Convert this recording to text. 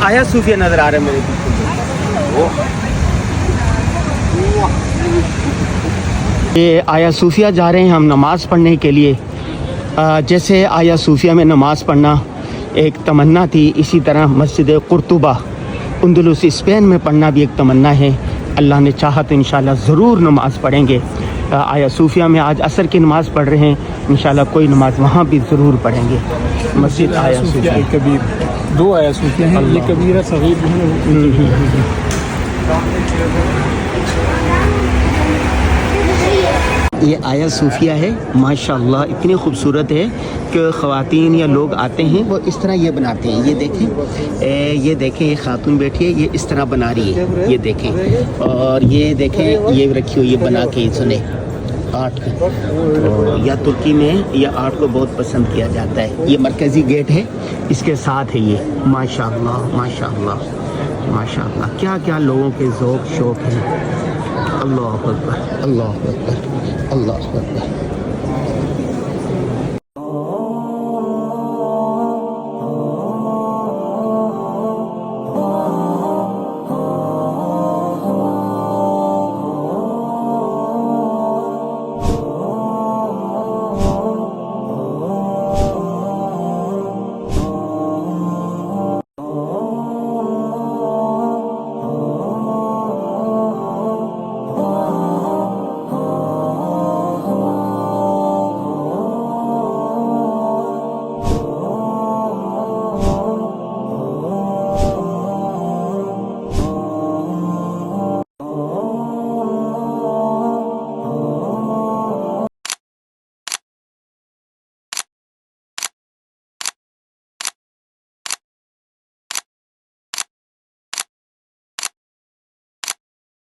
आया सूफिया नज़र आ रहा है मेरे पीछे। ये आया सूफिया जा रहे हैं हम नमाज़ पढ़ने के लिए। जैसे आया सूफिया में नमाज़ पढ़ना एक तमन्ना थी, इसी तरह मस्जिद कुर्तुबा अंदलुस स्पेन में पढ़ना भी एक तमन्ना है। अल्लाह ने चाहा तो इंशाल्लाह ज़रूर नमाज़ पढ़ेंगे। आया सूफिया में आज असर की नमाज़ पढ़ रहे हैं, इंशाल्लाह कोई नमाज़ वहाँ भी ज़रूर पढ़ेंगे। मस्जिद आया सूफिया कबीर, दो आया सूफिया हैं, ये कबीर सगीर है। ये आया सूफिया है, माशाल्लाह इतनी खूबसूरत है कि ख़वातीन या लोग आते हैं वो इस तरह ये बनाते हैं। ये देखें ये खातून बैठी है, ये इस तरह बना रही है, ये देखें। और ये देखें ये रखी हुई, ये बना के सुने आर्ट या तुर्की में यह आर्ट को बहुत पसंद किया जाता है। ये मरकज़ी गेट है, इसके साथ है ये। माशाल्लाह माशाल्लाह माशाल्लाह, क्या क्या लोगों के ज़ौक़ शौक़ हैं। अल्लाह अकबर, अल्लाह अकबर, अल्लाह अकबर।